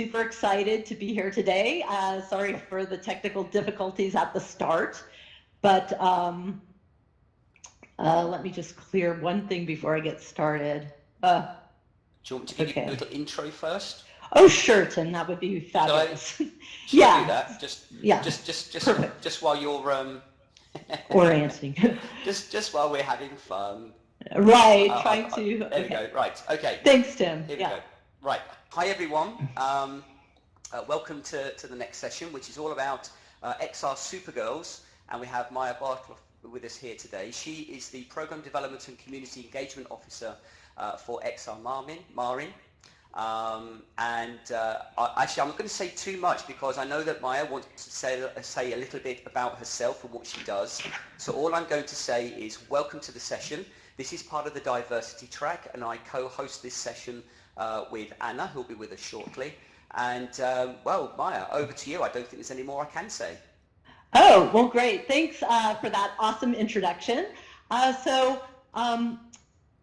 super excited to be here today. Sorry for the technical difficulties at the start, but let me just clear one thing before I get started. Do you want me to give you a little intro first? Oh, sure, Tim, that would be fabulous. Shall I do that? Just while you're orienting. just while we're having fun. Right, trying to. There we go. Right. Okay. Thanks, Tim. Here we go. Right. Hi, everyone. Welcome to the next session, which is all about XR Supergirls, and we have Maya Bartolf with us here today. She is the Program Development and Community Engagement Officer for XR Marin. Actually, I'm not going to say too much because I know that Maya wants to say a little bit about herself and what she does. So all I'm going to say is welcome to the session. This is part of the diversity track, and I co-host this session with Anna, who'll be with us shortly. And well, Maya, over to you. I don't think there's any more I can say. Oh, well, great. Thanks for that awesome introduction.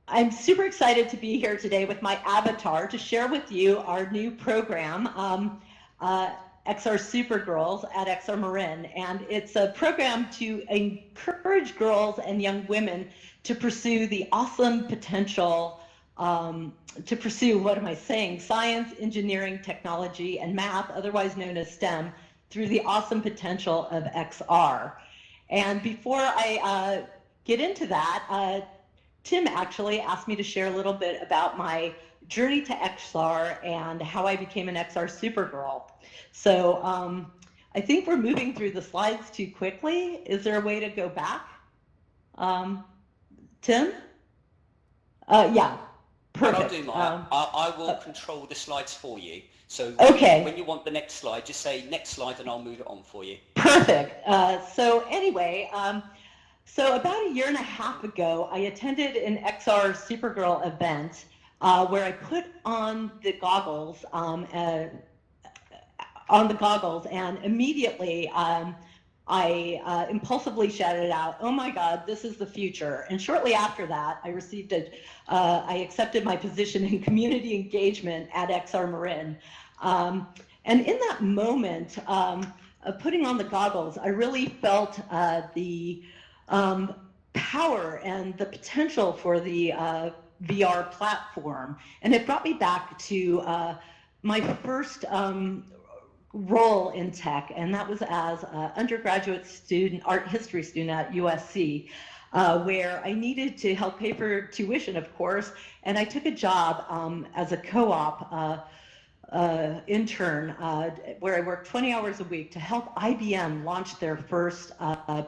I'm super excited to be here today with my avatar to share with you our new program, XR Supergirls at XR Marin. And it's a program to encourage girls and young women to pursue the awesome potential, science, engineering, technology, and math, otherwise known as STEM, through the awesome potential of XR. And before I get into that, Tim actually asked me to share a little bit about my journey to XR and how I became an XR Supergirl. So I think we're moving through the slides too quickly. Is there a way to go back? Tim? Yeah, perfect. What I'll do, Maya, I will control the slides for you. So when you want the next slide, just say next slide and I'll move it on for you. Perfect. So anyway, so about a year and a half ago, I attended an XR Supergirl event where I put on the goggles, and immediately I impulsively shouted out, "Oh my God, this is the future!" And shortly after that, I accepted my position in community engagement at XR Marin. And in that moment of putting on the goggles, I really felt the power and the potential for the VR platform. And it brought me back to my first role in tech, and that was as an undergraduate student, art history student at USC, where I needed to help pay for tuition, of course, and I took a job as a co-op intern where I worked 20 hours a week to help IBM launch their first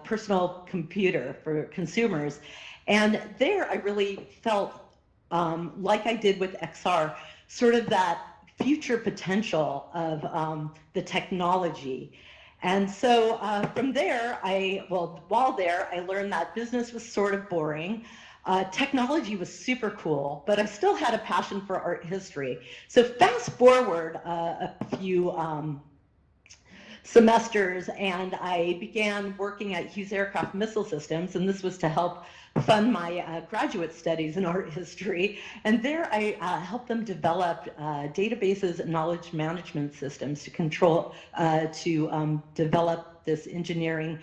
personal computer for consumers. And there I really felt, like I did with XR, sort of that future potential of the technology. And so from there, while there, I learned that business was sort of boring. Technology was super cool, but I still had a passion for art history. So fast forward a few semesters, and I began working at Hughes Aircraft Missile Systems, and this was to help fund my graduate studies in art history. And there I helped them develop databases and knowledge management systems to develop this engineering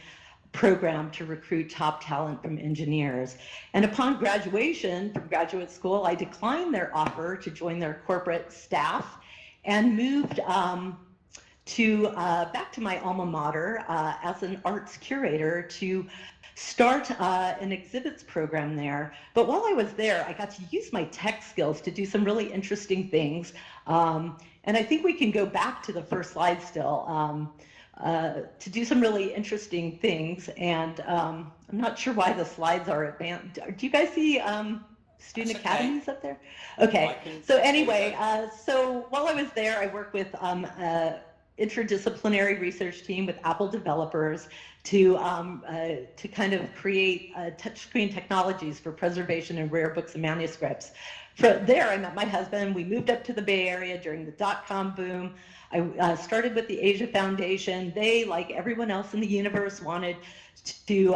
program to recruit top talent from engineers. And upon graduation from graduate school, I declined their offer to join their corporate staff and moved back to my alma mater as an arts curator to start an exhibits program there. But while I was there, I got to use my tech skills to do some really interesting things. And I think we can go back to the first slide still. To do some really interesting things, and I'm not sure why the slides are advanced. Do you guys see student academies up there? Okay, so anyway, so while I was there, I worked with interdisciplinary research team with Apple developers to kind of create touchscreen technologies for preservation in rare books and manuscripts. From there, I met my husband. We moved up to the Bay Area during the dot-com boom. I started with the Asia Foundation. They, like everyone else in the universe, wanted to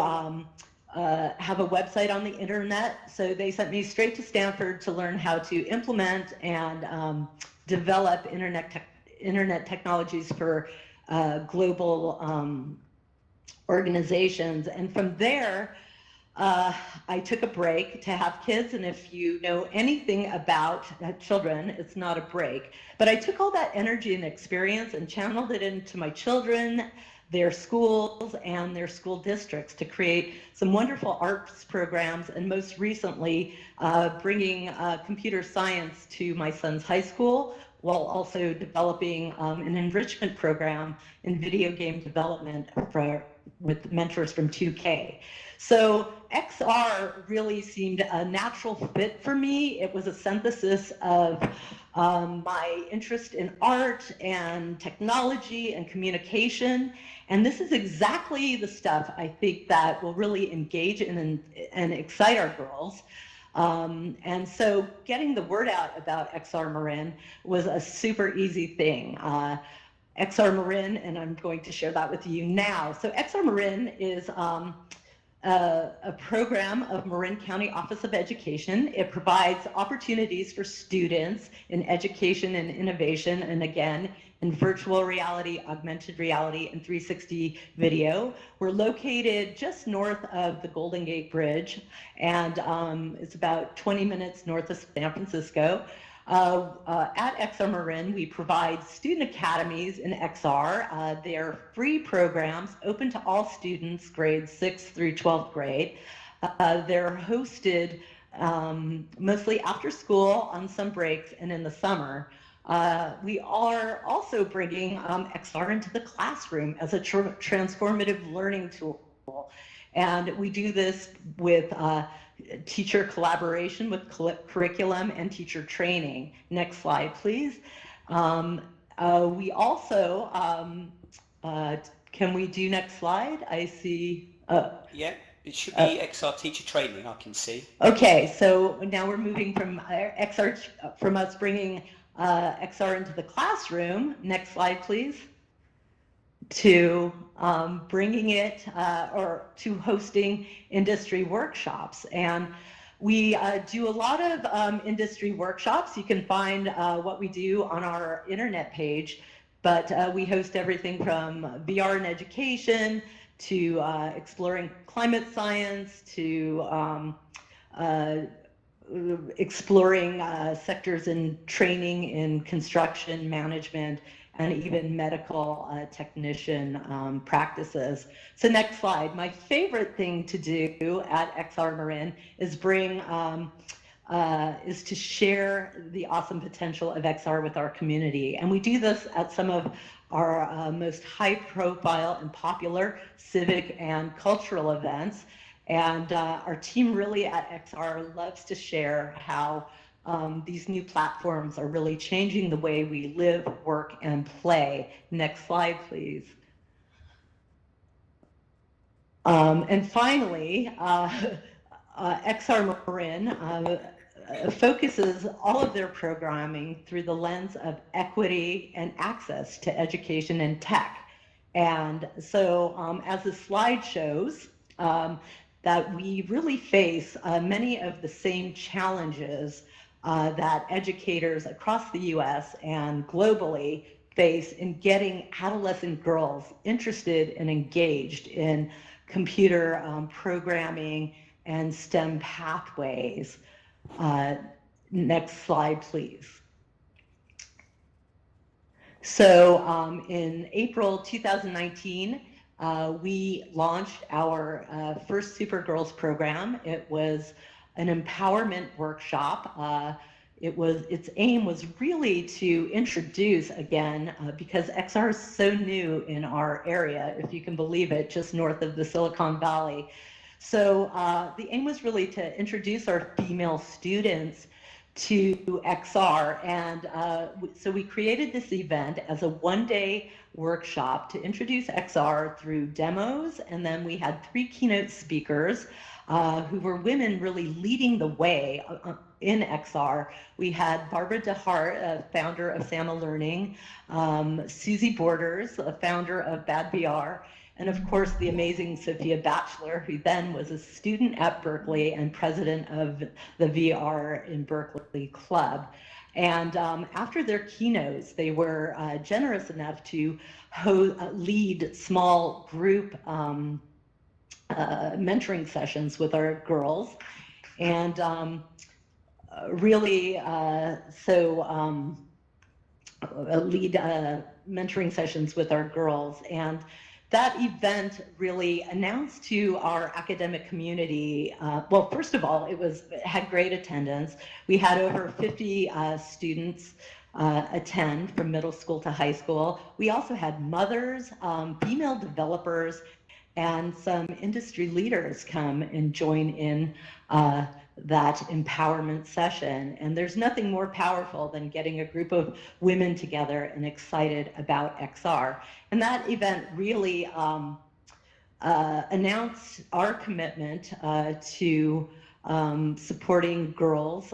have a website on the internet. So they sent me straight to Stanford to learn how to implement and develop internet technologies for global organizations. And from there, I took a break to have kids, and if you know anything about children, it's not a break. But I took all that energy and experience and channeled it into my children, their schools, and their school districts to create some wonderful arts programs, and most recently bringing computer science to my son's high school, while also developing an enrichment program in video game development with mentors from 2K. So XR really seemed a natural fit for me. It was a synthesis of my interest in art and technology and communication. And this is exactly the stuff I think that will really engage and excite our girls. And so getting the word out about XR Marin was a super easy thing. XR Marin, and I'm going to share that with you now. So XR Marin is a program of Marin County Office of Education. It provides opportunities for students in education and innovation, and again, in virtual reality, augmented reality, and 360 video. We're located just north of the Golden Gate Bridge, and it's about 20 minutes north of San Francisco. At XR Marin, we provide student academies in XR. They're free programs open to all students, grades 6th through 12th grade. They're hosted mostly after school, on some breaks, and in the summer. We are also bringing XR into the classroom as a transformative learning tool. And we do this with teacher collaboration with curriculum and teacher training. Next slide, please. We also, can we do next slide? I see. Yeah, it should be XR teacher training, I can see. Okay, so now we're moving from XR, from us bringing XR into the classroom. Next slide, please. To bringing it or to hosting industry workshops. And we do a lot of industry workshops. You can find what we do on our internet page, but we host everything from VR in education to exploring climate science to exploring sectors in training in construction management and even medical technician practices. So next slide. My favorite thing to do at XR Marin is is to share the awesome potential of XR with our community. And we do this at some of our most high profile and popular civic and cultural events. And our team really at XR loves to share how these new platforms are really changing the way we live, work, and play. Next slide, please. And finally, XR Marin focuses all of their programming through the lens of equity and access to education and tech. And so as the slide shows, that we really face many of the same challenges that educators across the US and globally face in getting adolescent girls interested and engaged in computer programming and STEM pathways. Next slide, please. So in April 2019, we launched our first Supergirls program. It was an empowerment workshop. Its aim was really to introduce, again, because XR is so new in our area, if you can believe it, just north of the Silicon Valley. So the aim was really to introduce our female students to XR, and so we created this event as a one-day workshop to introduce XR through demos, and then we had 3 keynote speakers who were women really leading the way in XR. We had Barbara DeHart, founder of Sama Learning, Susie Borders, a founder of Bad VR, and of course the amazing Sophia Batchelor, who then was a student at Berkeley and president of the VR in Berkeley Club. And after their keynotes, they were generous enough to lead small group mentoring sessions with our girls. And really, lead mentoring sessions with our girls. And that event really announced to our academic community, well, first of all, it had great attendance. We had over 50 students attend from middle school to high school. We also had mothers, female developers, and some industry leaders come and join in that empowerment session. And there's nothing more powerful than getting a group of women together and excited about XR. And that event really announced our commitment to supporting girls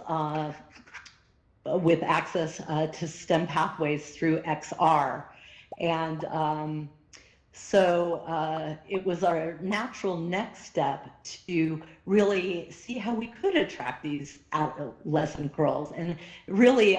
with access to STEM pathways through XR. And so it was our natural next step to really see how we could attract these adolescent girls. And really,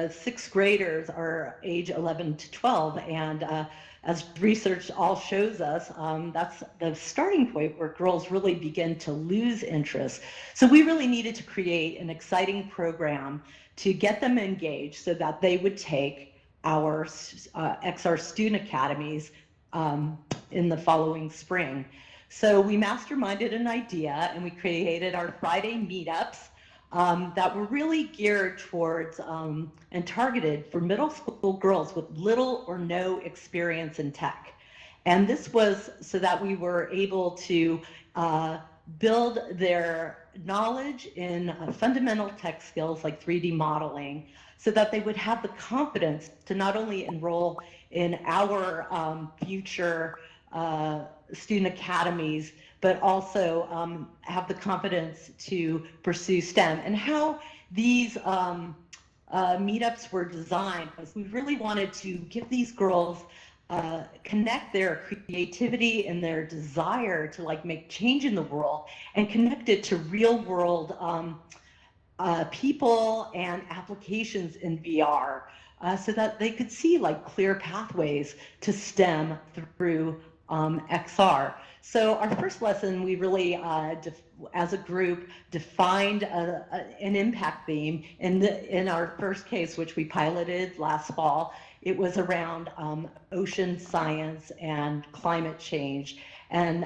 sixth graders are age 11 to 12. And as research all shows us, that's the starting point where girls really begin to lose interest. So we really needed to create an exciting program to get them engaged so that they would take our XR student academies in the following spring. So we masterminded an idea and we created our Friday meetups that were really geared towards and targeted for middle school girls with little or no experience in tech. And this was so that we were able to build their knowledge in fundamental tech skills like 3D modeling, so that they would have the confidence to not only enroll in our future student academies, but also have the confidence to pursue STEM. And how these meetups were designed was we really wanted to give these girls connect their creativity and their desire to like make change in the world and connect it to real world people and applications in VR, so that they could see like clear pathways to STEM through XR. So our first lesson, we really, as a group, defined an impact theme. In our first case, which we piloted last fall, it was around ocean science and climate change. And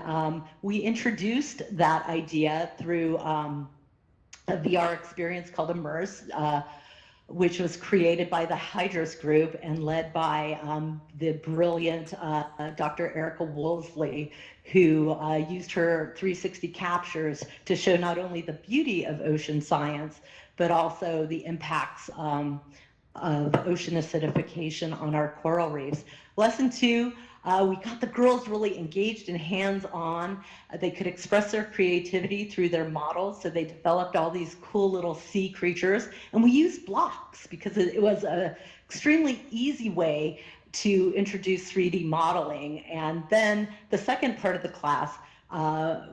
we introduced that idea through a VR experience called Immersive, which was created by the Hydros Group and led by the brilliant Dr. Erica Woolsey, who used her 360 captures to show not only the beauty of ocean science, but also the impacts of ocean acidification on our coral reefs. Lesson 2, we got the girls really engaged and hands-on. They could express their creativity through their models, so they developed all these cool little sea creatures. And we used blocks because it was an extremely easy way to introduce 3D modeling. And then the second part of the class,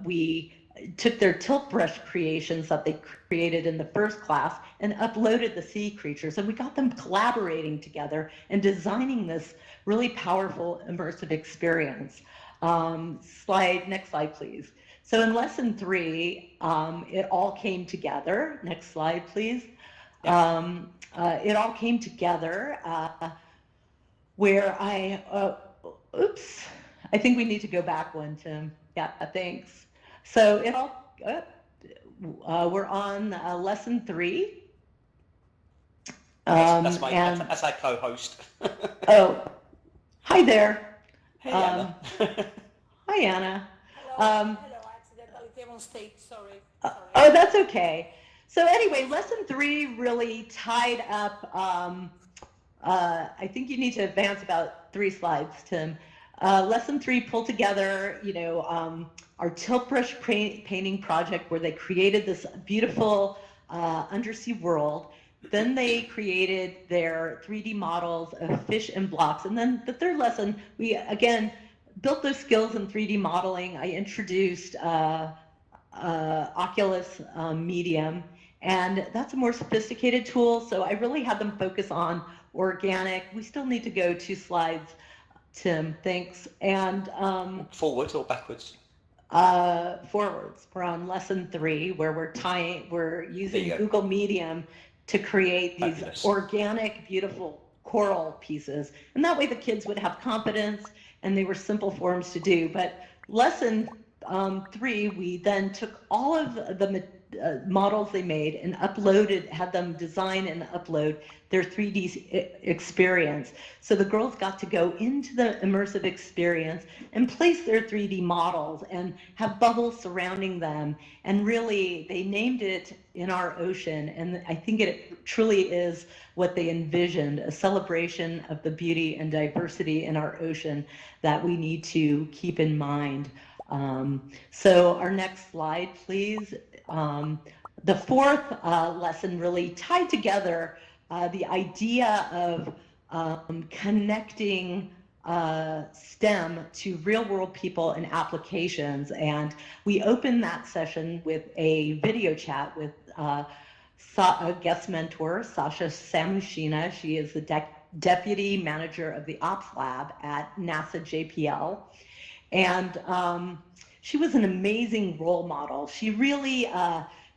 we took their tilt brush creations that they created in the first class and uploaded the sea creatures, and we got them collaborating together and designing this really powerful immersive experience. Next slide, please. So in lesson 3, it all came together. Next slide, please. It all came together where I think we need to go back one, Tim. Yeah, thanks. So it all, we're on lesson 3. That's my co-host. Oh, hi there. Hey, Anna. Hi, Anna. Hello, I accidentally came on stage, sorry. Oh, that's okay. So anyway, lesson 3 really tied up, I think you need to advance about 3 slides, Tim. Lesson 3 pulled together, our tilt brush painting project where they created this beautiful undersea world. Then they created their 3D models of fish and blocks. And then the third lesson, we again built those skills in 3D modeling. I introduced Oculus Medium, And that's a more sophisticated tool. So I really had them focus on organic. We still need to go 2 slides, Tim, thanks. And forwards or backwards? Forwards. We're on lesson 3, where we're using Google Medium to create these organic, beautiful coral pieces. And that way the kids would have confidence, and they were simple forms to do. But lesson 3, we then took all of the models they made and had them design and upload their 3D experience. So the girls got to go into the immersive experience and place their 3D models and have bubbles surrounding them. And really, they named it In Our Ocean. And I think it truly is what they envisioned, a celebration of the beauty and diversity in our ocean that we need to keep in mind. So our next slide, please. The 4th lesson really tied together the idea of connecting STEM to real-world people and applications. And we opened that session with a video chat with a guest mentor, Sasha Samushina. She is the deputy manager of the Ops Lab at NASA JPL. And she was an amazing role model. She really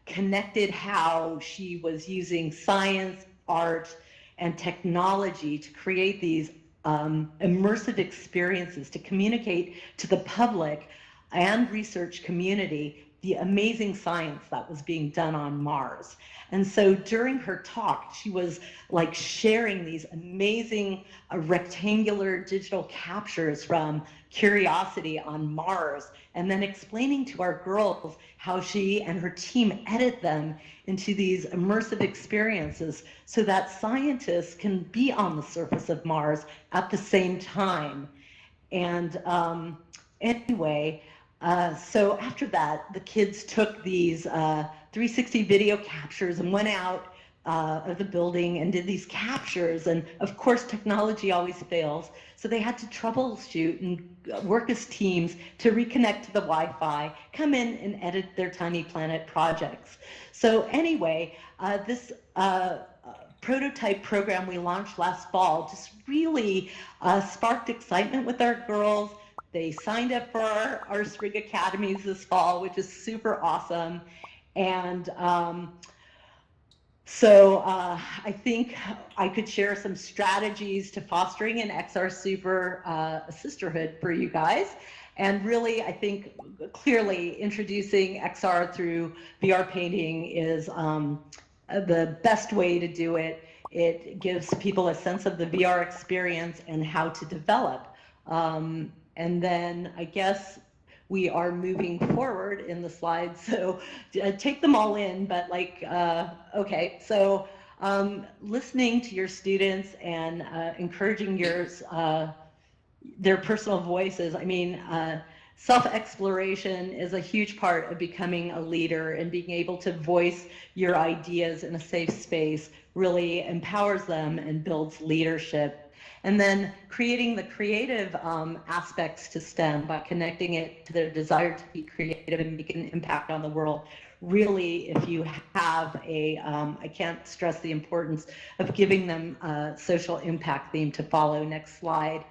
connected how she was using science, art, and technology to create these immersive experiences to communicate to the public and research community the amazing science that was being done on Mars. And so during her talk, she was like sharing these amazing rectangular digital captures from Curiosity on Mars, and then explaining to our girls how she and her team edit them into these immersive experiences so that scientists can be on the surface of Mars at the same time. And anyway, so after that, the kids took these 360 video captures and went out of the building and did these captures. And of course, technology always fails. So they had to troubleshoot and work as teams to reconnect to the Wi-Fi, come in and edit their Tiny Planet projects. So anyway, this prototype program we launched last fall just really sparked excitement with our girls. They signed up for our Spring Academies this fall, which is super awesome. And so I think I could share some strategies to fostering an XR Super sisterhood for you guys. And really, I think clearly introducing XR through VR painting is the best way to do it. It gives people a sense of the VR experience and how to develop. And then I guess we are moving forward in the slides, so take them all in, but like, okay, so listening to your students and encouraging their personal voices. I mean, self-exploration is a huge part of becoming a leader, and being able to voice your ideas in a safe space really empowers them and builds leadership. And then creating the creative aspects to STEM by connecting it to their desire to be creative and make an impact on the world. Really, if you have I can't stress the importance of giving them a social impact theme to follow. Next slide.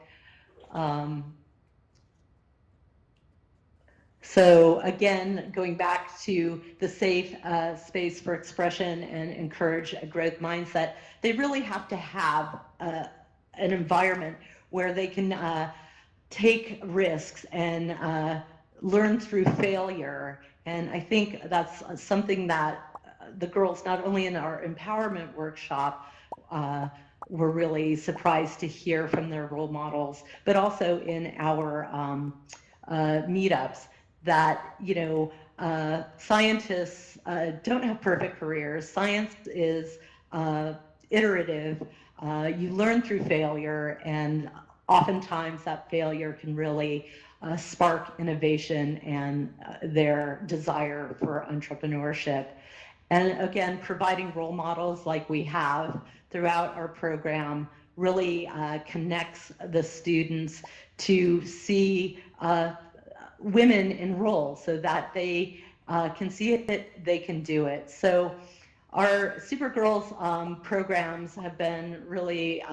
So again, going back to the safe space for expression and encourage a growth mindset, they really have to have an environment where they can take risks and learn through failure. And I think that's something that the girls, not only in our empowerment workshop, were really surprised to hear from their role models, but also in our meetups, that, you know, scientists don't have perfect careers. Science is iterative. You learn through failure, and oftentimes that failure can really spark innovation and their desire for entrepreneurship. And again, providing role models like we have throughout our program really connects the students to see women in roles so that they can see it, that they can do it. So our Supergirls programs have been really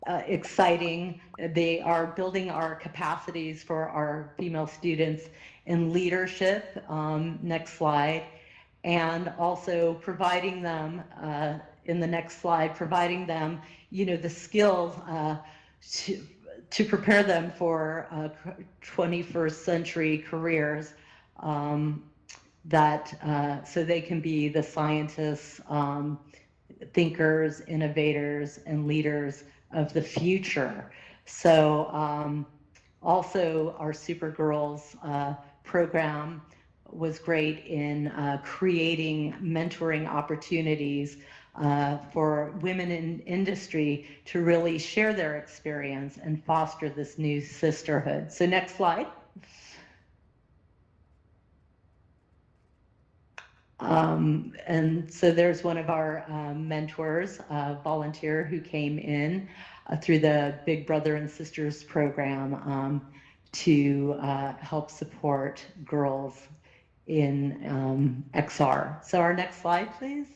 exciting. They are building our capacities for our female students in leadership, next slide, and also providing them, in the next slide, providing them, the skills to prepare them for 21st century careers, so they can be the scientists, thinkers, innovators, and leaders of the future. So also our Supergirls program was great in creating mentoring opportunities for women in industry to really share their experience and foster this new sisterhood. So next slide. And so there's one of our mentors, a volunteer who came in through the Big Brother and Sisters program to help support girls in XR. So our next slide, please,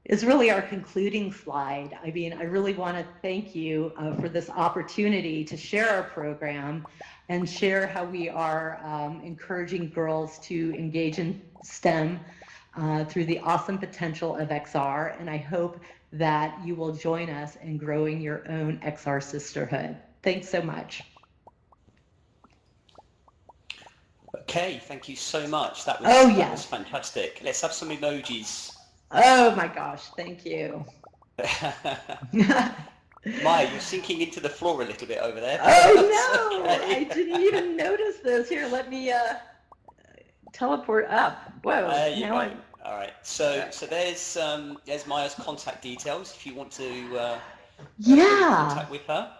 is really our concluding slide. I mean, I really want to thank you for this opportunity to share our program and share how we are encouraging girls to engage in STEM through the awesome potential of XR. And I hope that you will join us in growing your own XR sisterhood. Thanks so much. Okay, thank you so much. That was fantastic. Let's have some emojis. Oh my gosh, thank you. Maya, you're sinking into the floor a little bit over there. Oh no, okay. I didn't even notice this. Here, let me teleport up. Whoa. There you go. All right. So there's Maya's contact details if you want to get in contact with her.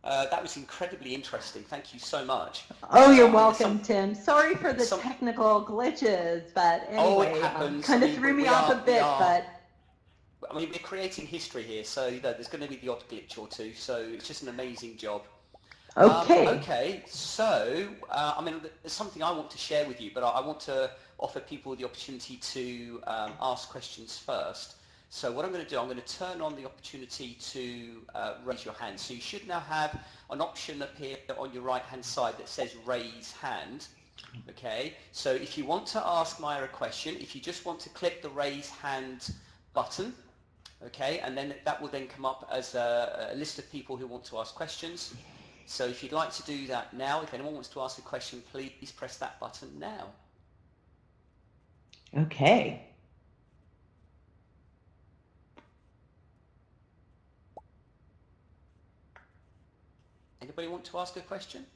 That was incredibly interesting. Thank you so much. Oh, you're welcome, Tim. Sorry for the technical glitches, but anyway, it happens. Kind of threw me off a bit, but... I mean, we're creating history here, so there's going to be the odd glitch or two, so it's just an amazing job. Okay. Okay, so, I mean, there's something I want to share with you, but I want to offer people the opportunity to ask questions first. So what I'm going to do, I'm going to turn on the opportunity to raise your hand. So you should now have an option appear on your right-hand side that says raise hand. Okay, so if you want to ask Maya a question, if you just want to click the raise hand button, okay, and then that will then come up as a list of people who want to ask questions. So if you'd like to do that now, if anyone wants to ask a question, please press that button now. Okay. Anybody want to ask a question?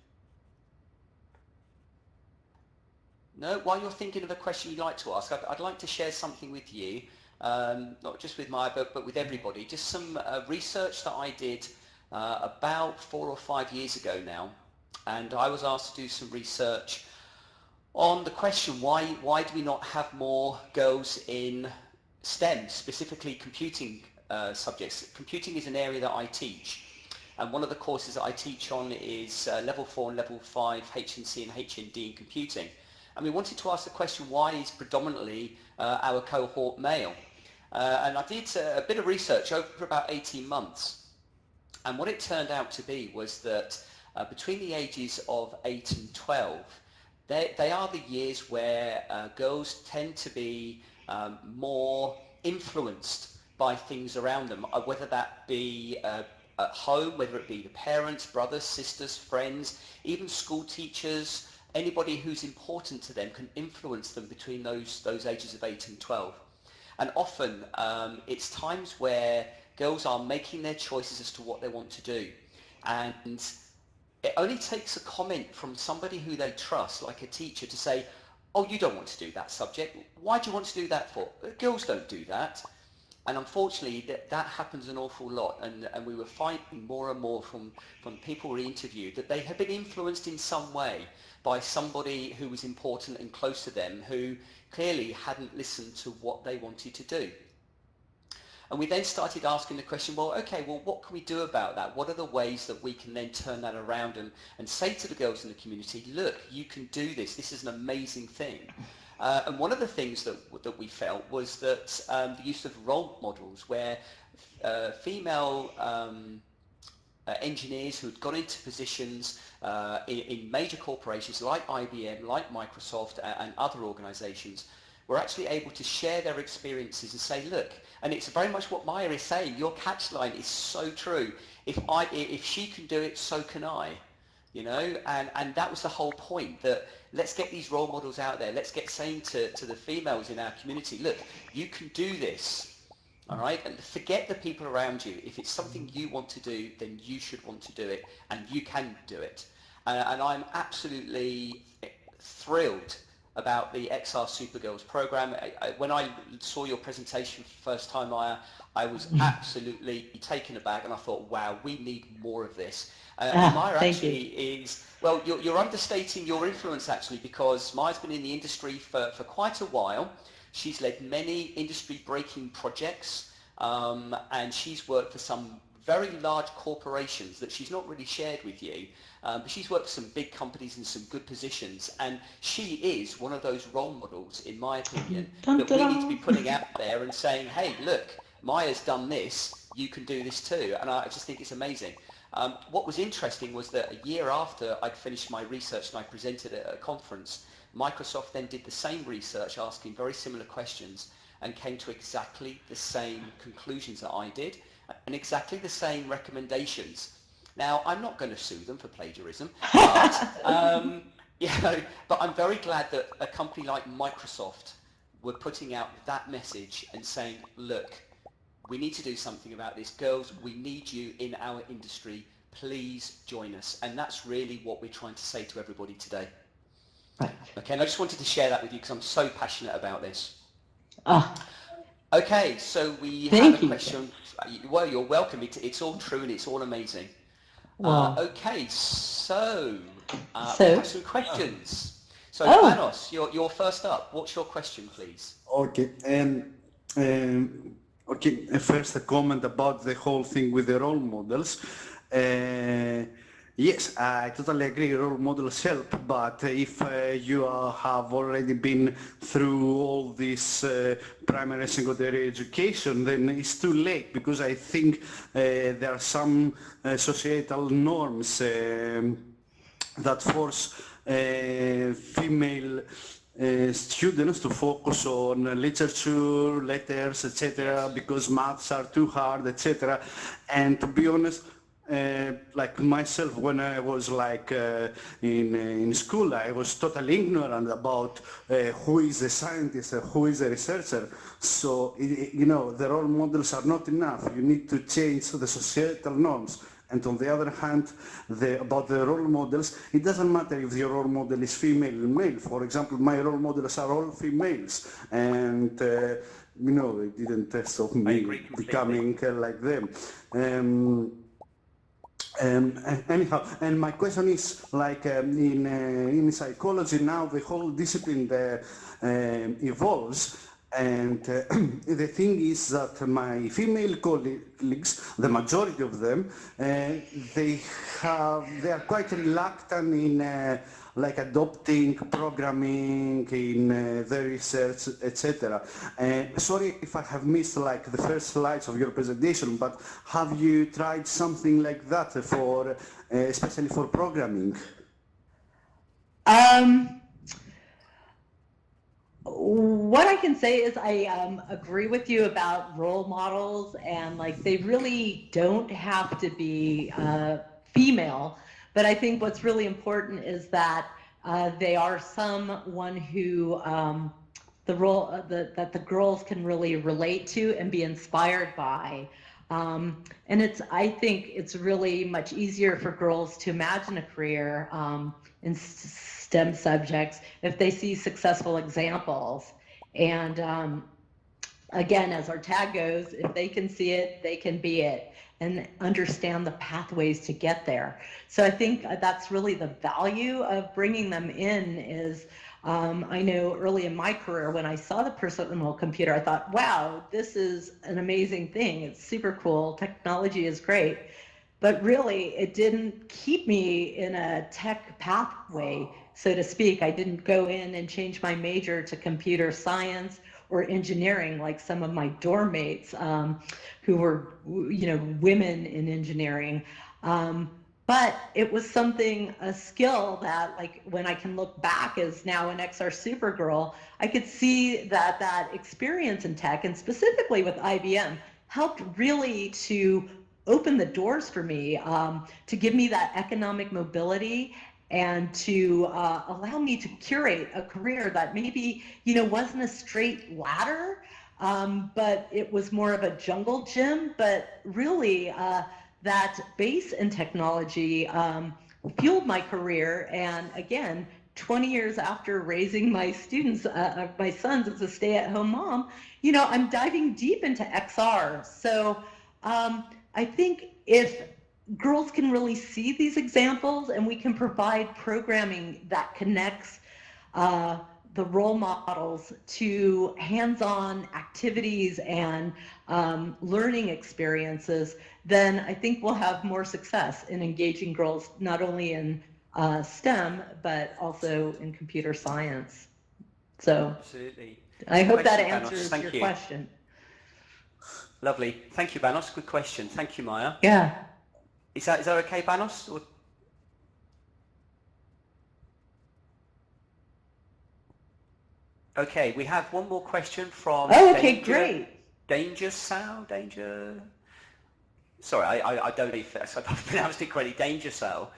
No? While you're thinking of a question you'd like to ask, I'd like to share something with you, not just with Maya, but with everybody. Just some research that I did about 4 or 5 years ago now. And I was asked to do some research on the question, why do we not have more girls in STEM, specifically computing subjects? Computing is an area that I teach. And one of the courses that I teach on is level 4 and level 5 HNC and HND in computing. And we wanted to ask the question, why is predominantly our cohort male? And I did a bit of research over about 18 months. And what it turned out to be was that between the ages of 8 and 12, they are the years where girls tend to be more influenced by things around them, whether that be at home, whether it be the parents, brothers, sisters, friends, even school teachers, anybody who's important to them can influence them between those ages of 8 and 12. And often it's times where girls are making their choices as to what they want to do. And it only takes a comment from somebody who they trust, like a teacher, to say, oh, you don't want to do that subject. Why do you want to do that for? Girls don't do that. And unfortunately, that happens an awful lot. And we were finding more and more from people we interviewed that they had been influenced in some way by somebody who was important and close to them, who clearly hadn't listened to what they wanted to do. And we then started asking the question, well, okay, well, what can we do about that? What are the ways that we can then turn that around and say to the girls in the community, look, you can do this. This is an amazing thing. And one of the things that we felt was that the use of role models where female engineers who had gone into positions in major corporations like IBM, like Microsoft and other organizations were actually able to share their experiences and say, look, and it's very much what Maya is saying, your catchline is so true. If she can do it, so can I. You know, and that was the whole point, that let's get these role models out there. Let's get saying to the females in our community, look, you can do this, all right? And forget the people around you. If it's something you want to do, then you should want to do it, and you can do it. And I'm absolutely thrilled about the XR Supergirls program. When I saw your presentation for the first time, Maya, I was absolutely taken aback, and I thought, wow, we need more of this. Maya actually is, well, you're understating your influence actually, because Maya's been in the industry for quite a while. She's led many industry-breaking projects, and she's worked for some very large corporations that she's not really shared with you, but she's worked for some big companies in some good positions, and she is one of those role models, in my opinion, that we need to be putting out there and saying, hey, look, Maya's done this, you can do this too, and I just think it's amazing. What was interesting was that a year after I'd finished my research and I presented at a conference, Microsoft then did the same research, asking very similar questions, and came to exactly the same conclusions that I did, and exactly the same recommendations. Now, I'm not going to sue them for plagiarism, but, but I'm very glad that a company like Microsoft were putting out that message and saying, look, we need to do something about this. Girls, we need you in our industry. Please join us. And that's really what we're trying to say to everybody today. Right. Okay, and I just wanted to share that with you because I'm so passionate about this. Ah. Okay, so we have a question. Well, you're welcome. It's all true and it's all amazing. Wow. Okay, so we have some questions. So Panos, you're first up. What's your question, please? Okay. Okay, first a comment about the whole thing with the role models. Yes, I totally agree, role models help, but if you have already been through all this primary and secondary education, then it's too late, because I think there are some societal norms that force female students to focus on literature, letters, etc., because maths are too hard, etc. And to be honest, like myself, when I was like in school, I was totally ignorant about who is a scientist and who is a researcher. So, you know, the role models are not enough. You need to change the societal norms. And on the other hand, about the role models, it doesn't matter if your role model is female or male. For example, my role models are all females, and you know, it didn't stop me becoming like them. Anyhow, and my question is, like in psychology now, the whole discipline evolves. And the thing is that my female colleagues, the majority of them, they are quite reluctant in like adopting programming in their research, etc. Sorry if I have missed like the first slides of your presentation, but have you tried something like that for, especially for programming? What I can say is I agree with you about role models, and like they really don't have to be female, but I think what's really important is that they are someone who that the girls can really relate to and be inspired by. And I think it's really much easier for girls to imagine a career in STEM subjects if they see successful examples. And again, as our tag goes, if they can see it, they can be it, and understand the pathways to get there. So I think that's really the value of bringing them in is, I know early in my career when I saw the personal computer, I thought, wow, this is an amazing thing. It's super cool. Technology is great. but really it didn't keep me in a tech pathway, so to speak. I didn't go in and change my major to computer science or engineering like some of my dorm mates who were, women in engineering. But it was something, a skill that, like, when I can look back as now an XR Supergirl, I could see that experience in tech, and specifically with IBM, helped really to open the doors for me, to give me that economic mobility and to allow me to curate a career that maybe, wasn't a straight ladder, but it was more of a jungle gym. But really, that base in technology fueled my career. And again, 20 years after raising my students, my sons as a stay-at-home mom, I'm diving deep into XR. So I think if girls can really see these examples and we can provide programming that connects the role models to hands-on activities and learning experiences, then I think we'll have more success in engaging girls not only in STEM, but also in computer science. So absolutely. I hope that Banos. answers Thank your you. question. Lovely. Thank you, Banos. Good question. Thank you, Maya. Yeah. Is that okay, Banos? Or... Okay, we have one more question from Great. Danger Sal? Sorry, I don't know if I pronounced it correctly. Danger Sal.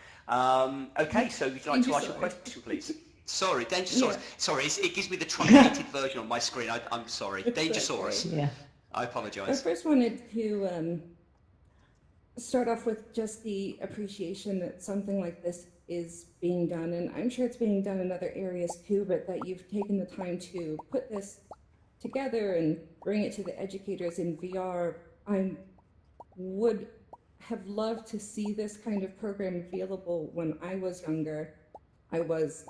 Okay, so would you like to ask your question, please? Sorry, Dangersaurus. Yeah. Sorry, it gives me the truncated version on my screen. I'm sorry. Dangersaurus. Okay. Yeah. I apologize. I first wanted to start off with just the appreciation that something like this is being done, and I'm sure it's being done in other areas too, but that you've taken the time to put this together and bring it to the educators in VR. I would have loved to see this kind of program available when I was younger. I was,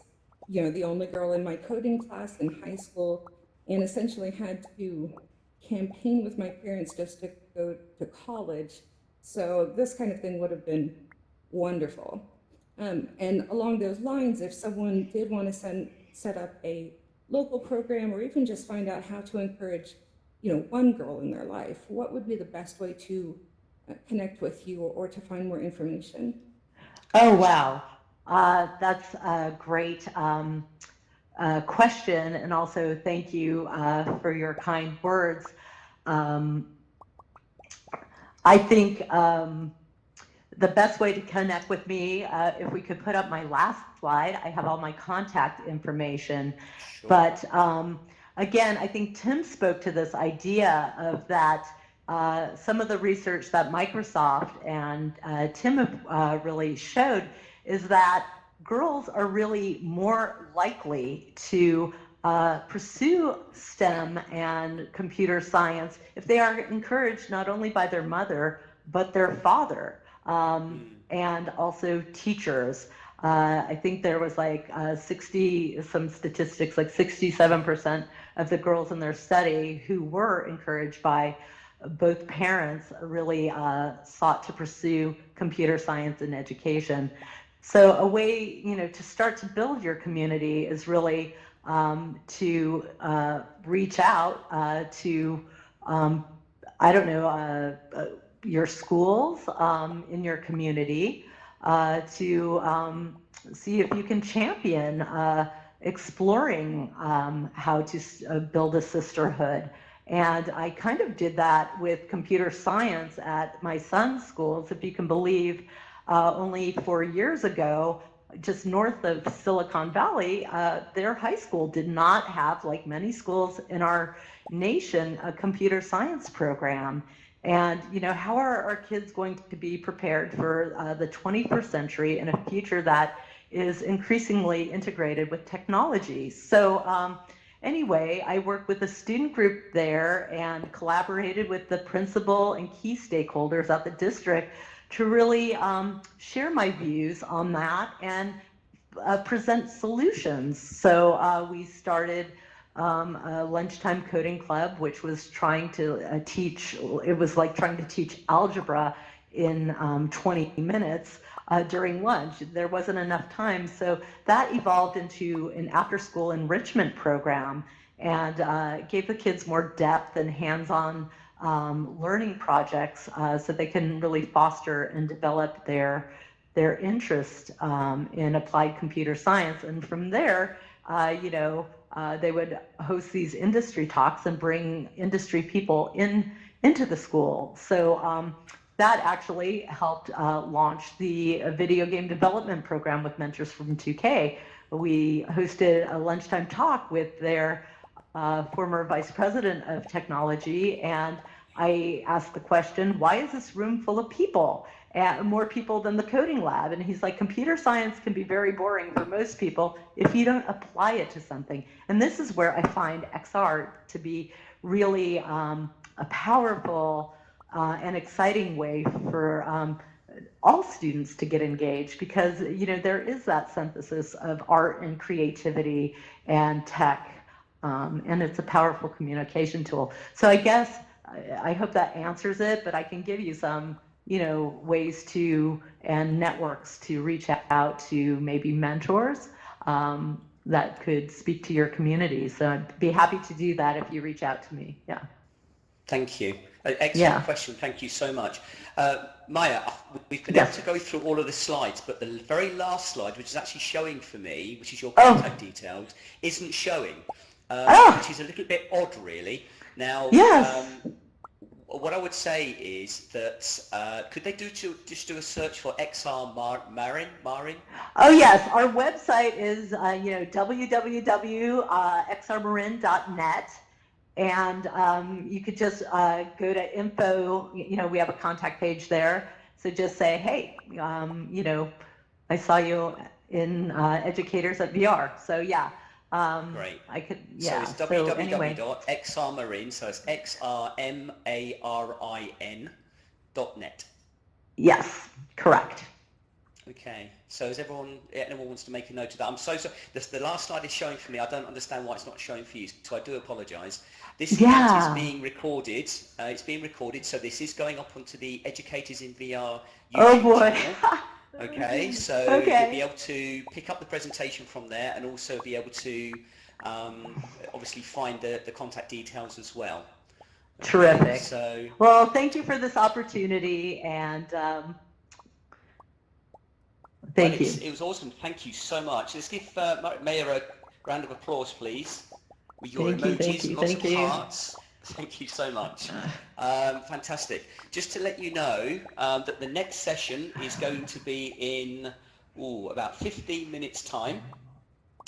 the only girl in my coding class in high school, and essentially had to campaign with my parents just to go to college. So this kind of thing would have been wonderful. And along those lines, if someone did want to set up a local program, or even just find out how to encourage, one girl in their life, what would be the best way to connect with you or to find more information? Oh, wow. That's a great question, and also thank you for your kind words. I think the best way to connect with me, if we could put up my last slide, I have all my contact information. Sure. But again, I think Tim spoke to this idea of that some of the research that Microsoft and Tim have really showed is that girls are really more likely to pursue STEM and computer science if they are encouraged not only by their mother, but their father, and also teachers. I think there was like 67% of the girls in their study who were encouraged by both parents really sought to pursue computer science and education. So a way, to start to build your community is really to reach out to, your schools in your community to see if you can champion exploring how to build a sisterhood. And I kind of did that with computer science at my son's schools, if you can believe. Only 4 years ago, just north of Silicon Valley, their high school did not have, like many schools in our nation, a computer science program. And, how are our kids going to be prepared for the 21st century in a future that is increasingly integrated with technology? So anyway, I worked with a student group there and collaborated with the principal and key stakeholders at the district to really share my views on that and present solutions. So we started a lunchtime coding club, which was trying to teach, it was like trying to teach algebra in 20 minutes during lunch. There wasn't enough time. So that evolved into an after-school enrichment program and gave the kids more depth and hands-on learning projects so they can really foster and develop their interest in applied computer science. And from there, they would host these industry talks and bring industry people into the school. So that actually helped launch the video game development program with Mentors from 2K. We hosted a lunchtime talk with their former vice president of technology, and I asked the question, why is this room full of people? More people than the coding lab? And he's like, computer science can be very boring for most people if you don't apply it to something. And this is where I find XR to be really a powerful and exciting way for all students to get engaged, because there is that synthesis of art and creativity and tech, and it's a powerful communication tool. So I guess I hope that answers it, but I can give you some ways to and networks to reach out to maybe mentors that could speak to your community. So I'd be happy to do that if you reach out to me. Yeah. Thank you. Excellent question. Thank you so much. Maya, we've been able to go through all of the slides, but the very last slide, which is actually showing for me, which is your contact details, isn't showing, which is a little bit odd, really. Now, what I would say is that could they just do a search for XR Marin? Oh yes, our website is www.xrmarin.net, and you could just go to info. We have a contact page there, so just say, hey, I saw you in Educators at VR. So yeah. Great. I could, So it's www.xrmarin, so it's XRMARIN.net. Yes, correct. Okay. So is anyone wants to make a note of that? I'm so sorry. The last slide is showing for me. I don't understand why it's not showing for you, so I do apologise. This event is being recorded. It's being recorded, so this is going up onto the Educators in VR YouTube channel. Okay, so you'll be able to pick up the presentation from there, and also be able to obviously find the contact details as well. Okay, terrific. So, well, thank you for this opportunity, and thank you. It was awesome. Thank you so much. Let's give Mayor a round of applause, please, with your emojis, lots of hearts. Thank you so much. Fantastic. Just to let you know that the next session is going to be in about 15 minutes time.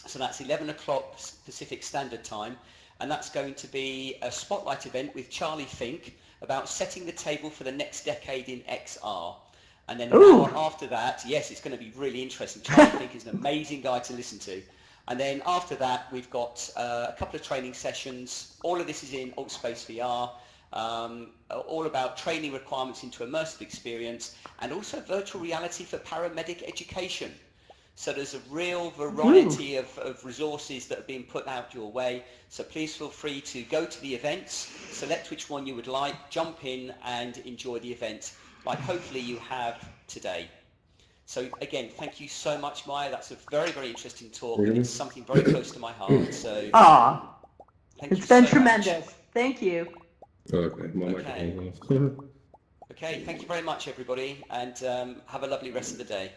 So that's 11 o'clock Pacific Standard Time. And that's going to be a spotlight event with Charlie Fink about setting the table for the next decade in XR. And then an hour after that, yes, it's going to be really interesting. Charlie Fink is an amazing guy to listen to. And then after that, we've got a couple of training sessions. All of this is in AltSpace VR, all about training requirements into immersive experience, and also virtual reality for paramedic education. So there's a real variety of resources that are being put out your way. So please feel free to go to the events, select which one you would like, jump in and enjoy the event, like hopefully you have today. So again, thank you so much, Maya. That's a very, very interesting talk, and it's something very close to my heart. So, it's been tremendous. Thank you. Okay. Okay. Thank you very much, everybody, and have a lovely rest of the day.